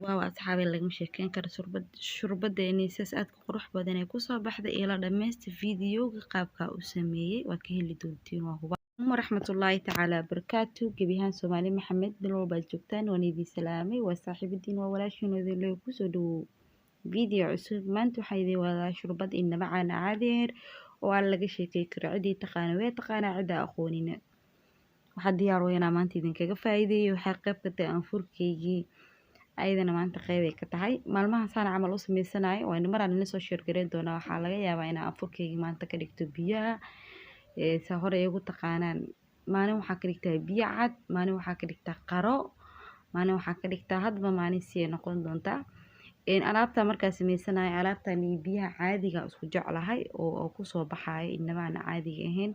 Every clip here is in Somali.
waaw asxaabi lagama sheekeyn karo shurbadeeni saas aad ku qurux badan ee kusoo baxday ila dhammaysta fiidiyowga qaabka u sameeyey waa ka heli doontiin waa huba waraxmatullaahi tacaala barakaatu gebiyahaan soomaali maxamed meel walbaad joogtaan waan idin salaamay waa saaxiibadiin waa walaashiinoodii loo kusoo dhawow فيديو cusub maanta waxaa idin wadaa shurbad inaba caan caadeer oo aan laga sheekay karo cidii taqaana way taqaana cida aqoonina waxaa diyaar u inaa maanta idinkaga faa'iideeyo waxay qayb ka tahay anfurkeygii ayadana maanta qayb ay ka tahay maalmahan saan camal u sameysanayo waa in maraan ina soo sheergareyn doonaa waxaa laga yaabaa inaa anfurkeygii maanta ka dhigto biyaha saa hore ay ugu taqaanaan maalin waxaa ka dhigtaa biyo cad maalin waxaa ka dhigtaa qaro maalin waxaa ka dhigtaa hadba maalin si ay noqon doontaa alaabta markaa sameysanayo alaabtan iyo biyaha caadiga isku jeclahay oo kusoo baxayo inaba aan caadiga ahayn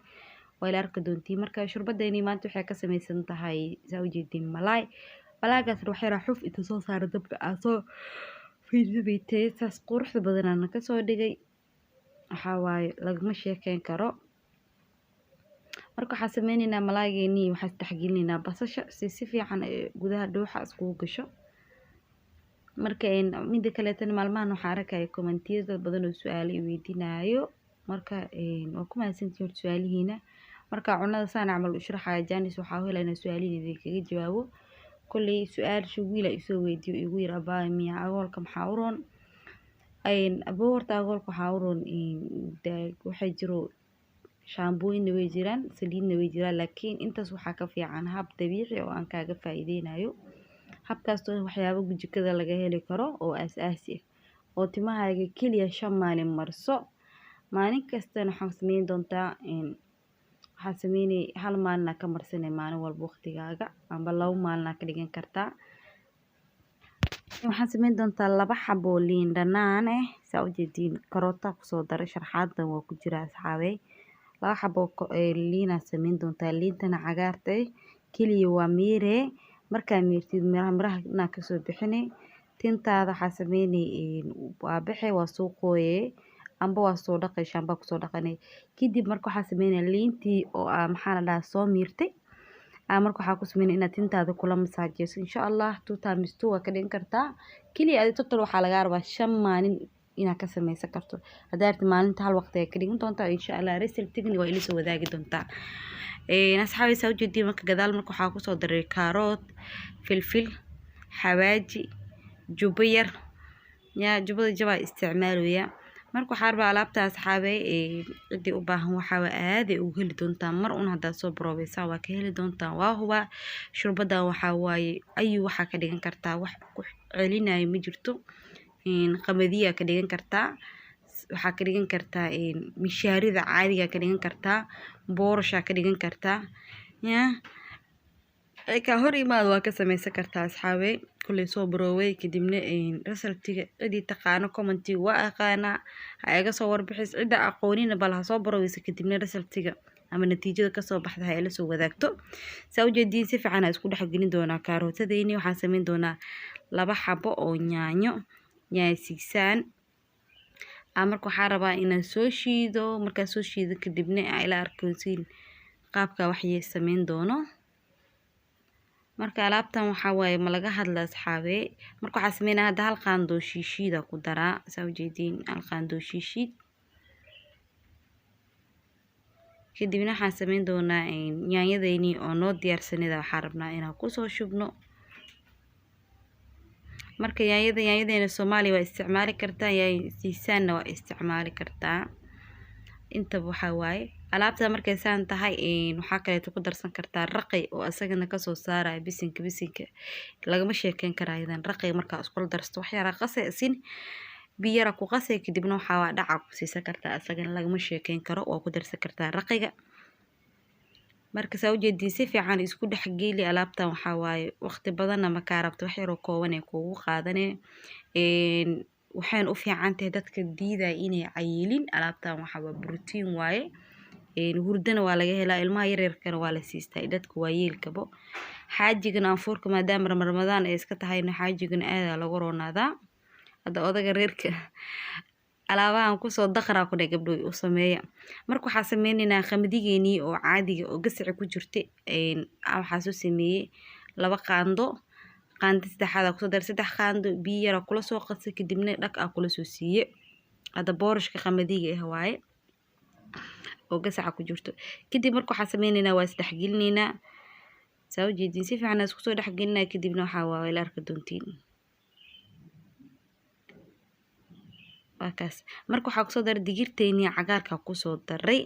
waa la arki doontiin marka shurbadeeni maanta waxay ka sameysan tahay saa ujeedin malaaygaas wax yar xuf inta soo saara dabka soo fiirsabitay saas quruxda badanana kasoo dhigay waxaa waaye lagama sheekeyn karo marka waxaa sameynaynaa malaaygeeni waxaa isdhexgelinaynaa basasha si fiican gudaha dhuuxa iskugu gasho marka midda kaleetana maalmahan waxaa arkaya kommentiyada badan oo su-aalo i weydiinayo marka waa ku mahadsantihiin horta su-aalihiina marka cunada saan camal u sharaxaya jaanis waxaa u helaa inaan su-aalihiina idinkaga jawaabo kolley su-aasha wiila isoo weydiiyo igu yiri abaa miya agoolka maxaa u roon aboo horta agoolka waxaa u roon waxay jiro shaambooyinna way jiraan saliidna way jiraan laakiin intaas waxaa ka fiican hab dabiici oo aan kaaga faa'iideynayo habkaas oo waxyaabo jikada laga heli karo oo aas-aasi ah oo timahaaga kaliya 5 maalin marso maalin kastana waxaan sameyn doontaa waxaan sameynay hal maalin ka marsanay maalin walba waqtigaaga amba 2 maalin ka dhigan kartaa waxaan sameyn doontaa 2 xabo liin dhanaan saa ujeedin karoota kusoo daray sharxaadan waa ku jira asxaabey 2 xabo liin aan sameyn doontaa liintana cagaarta kaliya waa miire markaa miirtid miraha ka soo bixinay tintaada waxaa sameynay waa bixi waa soo qooyay amba waa soo dhaqay shaamba ku soo dhaqanay kadib marka waxaa sameynay liintii oo maxaa la dhahaa soo miirtay marka waxaa ku sameynay inaad tintaada kula masaajeyso insha Allah 2 times 2 waa ka dhigan kartaa kaliya adi total waxaa laga rabaa 5 maalin inaad ka sameysan karto hadaa maalinta hal waqti ay ka dhigan doontaa insha Allah resultigni waa ila soo wadaagi doontaa asxaabi saa ujeedin marka gadaal marka waxaa kusoo daray kaarood filfil xawaaji jubo yar jubada jabaa isticmaalaya marka waxaa rabaa alaabta asxaabi cidii u baahan waxaa aad ay ugu heli doontaa mar un hadaa soo baroobaysaa waa ka heli doontaa waa huba shurbadan waxaa waaye ayu waxaa ka dhigan kartaa wax ku celinayo ma jirto qamadiya ka dhigan kartaa waxaa ka dhigan kartaa mishaarida caadiga ka dhigan kartaa boorasha ka dhigan kartaa ka hor imaad waa ka sameysan kartaa asxaabe kulay soo barooway kadibna resultiga cidii taqaano commenti waa aqaana ha iga soo warbixis cida aqoonina bal ha soo baroowaysa kadibna resultiga ama natiijada ka soo baxda ha ila soo wadaagto saa ujeedin si fiican isku dhexgelin doonaa kaarootadeeni waxaan sameyn doonaa 2 xabo oo yaanyo siisaan marka waxaa rabaa inaan soo shiido markaa soo shiido kadibna ila arkoonsiin qaabka wax ay sameyn doono marka alaabtan waxaa waaye ma laga hadla asxaabe marka waxaa sameynaa hadda hal qaando shiishida ku daraa saa ujeedin hal qaando shiishid kadibna waxaan sameyn doonaa yaanyadeeni oo noo diyaarsanida waxaa rabnaa inaan kusoo shubno marka yaanyadeena Soomaaliya waa isticmaali kartaa siisaanna waa isticmaali kartaa inta waxa waaye alaabta markay saan tahay waxa kale ku darsan kartaa raqay oo asagana ka soo saaray bisinka lagama sheekeyn karaadan raqay marka isku darsto wax yar qasaysin biyara ku qasay kadibna waxa waa dhaca ku siisan kartaa asagana lagama sheekeyn karo waa ku darsan kartaa raqayga marka saa ujeedin si fiican isku dhexgeli alaabtan waxaa waaye waqti badan ma ka rabto wax yar oo kooban ay kugu qaadanay waxaan u fiican tahay dadka diiday inay cayilin alaabtan waxa waa protein waaye hurdana waa laga helaa ilmaha yaryarkana waa la siistaa dadka waayeelkaba xaajigana anfuurka maadaama ramadaan ay iska tahayna xaajigana aad lagu roonaadaa hada odaga reerka alaabahan kusoo daqraa ku gabdho u sameeya marka waxaa sameynaynaa qamadigeeni oo caadiga oo gasac ku jirta waxaa soo sameeyay 2 qaando qaando saddexaad aa kusoo daray 3 qaando biyo yar aa kula soo qasay kadibna dhaq aa kula soo siiye hada boorashka qamadiga ah waaye oo gasaca ku jirto kadib marka waxaan sameynaynaa waa isdhexgelinaynaa saa u jeedin si fiican isku soo dhexgelinaa kadibna waxaa waa la arki doontiin wakaas marka waxaa kusoo daray digirteeni cagaarka kusoo daray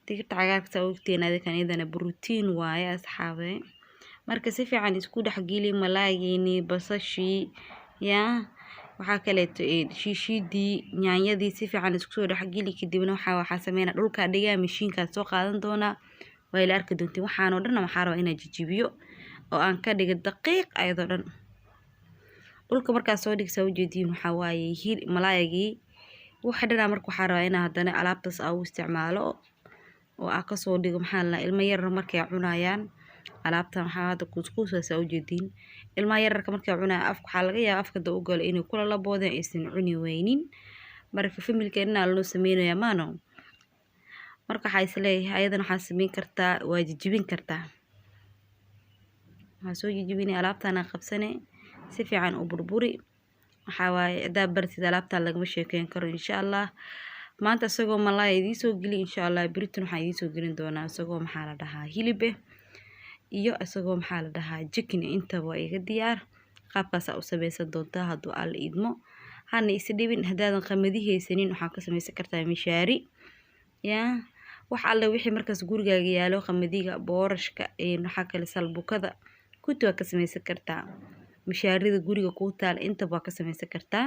digirta cagaarka saa ogteen adikan iyadana borotiin waaye asxaabe marka si fiican isku dhexgeli malaayeeni basashii yaa waxaa kaleeto shiishidii yaanyadii si fiican isku soo dhexgeli kadibna waxaa sameynaa dhulka dhigaa mishiinka soo qaadan doonaa way la arki doontiin waxaan oo dhan waxaa rabaa inaan jijibiyo oo aan ka dhigo daqiiq ayadoo dhan dhulka markaas soo dhigsa u jeedin waxaa waaye malaayigii waxa dhanaa marka waxaa rabaa inaan haddana alaabtaas aan u isticmaalo oo aan kasoo dhigo maxaa la ilmo yar markay cunayaan alaabtan waxaa hadda kuskuusaas u jeedin ilmaha yararka markay cunayaan afka waxaa laga yaabaa afka da u galo inay kula laboodeen aysan cuni weynin marka familkeena loo sameeyo maano marka waxaa isleeyahay ayadana waxaa sameyn kartaa waa jijibin kartaa waxaa soo jijibinay alaabtana qabsane si fiican u burburi waxaa waaye hadaa bartid alaabtan lagama sheekeyn karo insha Allah maanta isagoo malaay idin soo geli insha Allah baritan waxaan idin soo gelin doonaa isagoo maxaa la dhahaa hilib iyo isagoo maxaa la dhahaa chicken intaba iga diyaar qaabkaas u samaysan doontaa hadduu alla idmo hana is dhibin hadaadan qamadi haysanin waxaa ka samaysan kartaa mishaari yaa wax alle wixii markaas gurigaaga yaalo qamadiga boorashka waxaa kale salbukada kunti waa ka samaysan kartaa mishaarida guriga ku taal intaba waa ka samaysan kartaa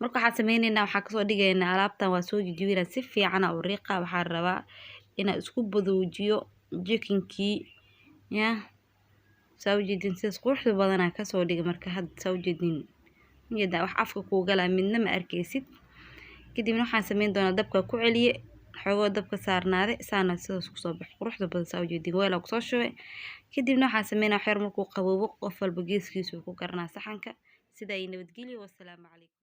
marka waxaan sameynaynaa waxaa kasoo dhigaynaa alaabtan waa soo jijibinaa si fiican u riiqa waxaa rabaa inaan isku badoojiyo jikinkii yaa saa u jeedin sidaas quruxda badanaa kasoo dhiga marka hadda saa u jeedin iyada wax afka kuu galaa midna ma arkaysid kadibna waxaan sameyn doonaa dabka ku celiye xoogoo dabka saarnaaday saana sidaas kusoo bax quruxda badan saa u jeedin weelaa kusoo shubay kadibna waxaan sameynaa wax yar markuu qaboobo qof walba geeskiisa ku garanaa saxanka sidaa nabadgelyo wassalaamu calaykum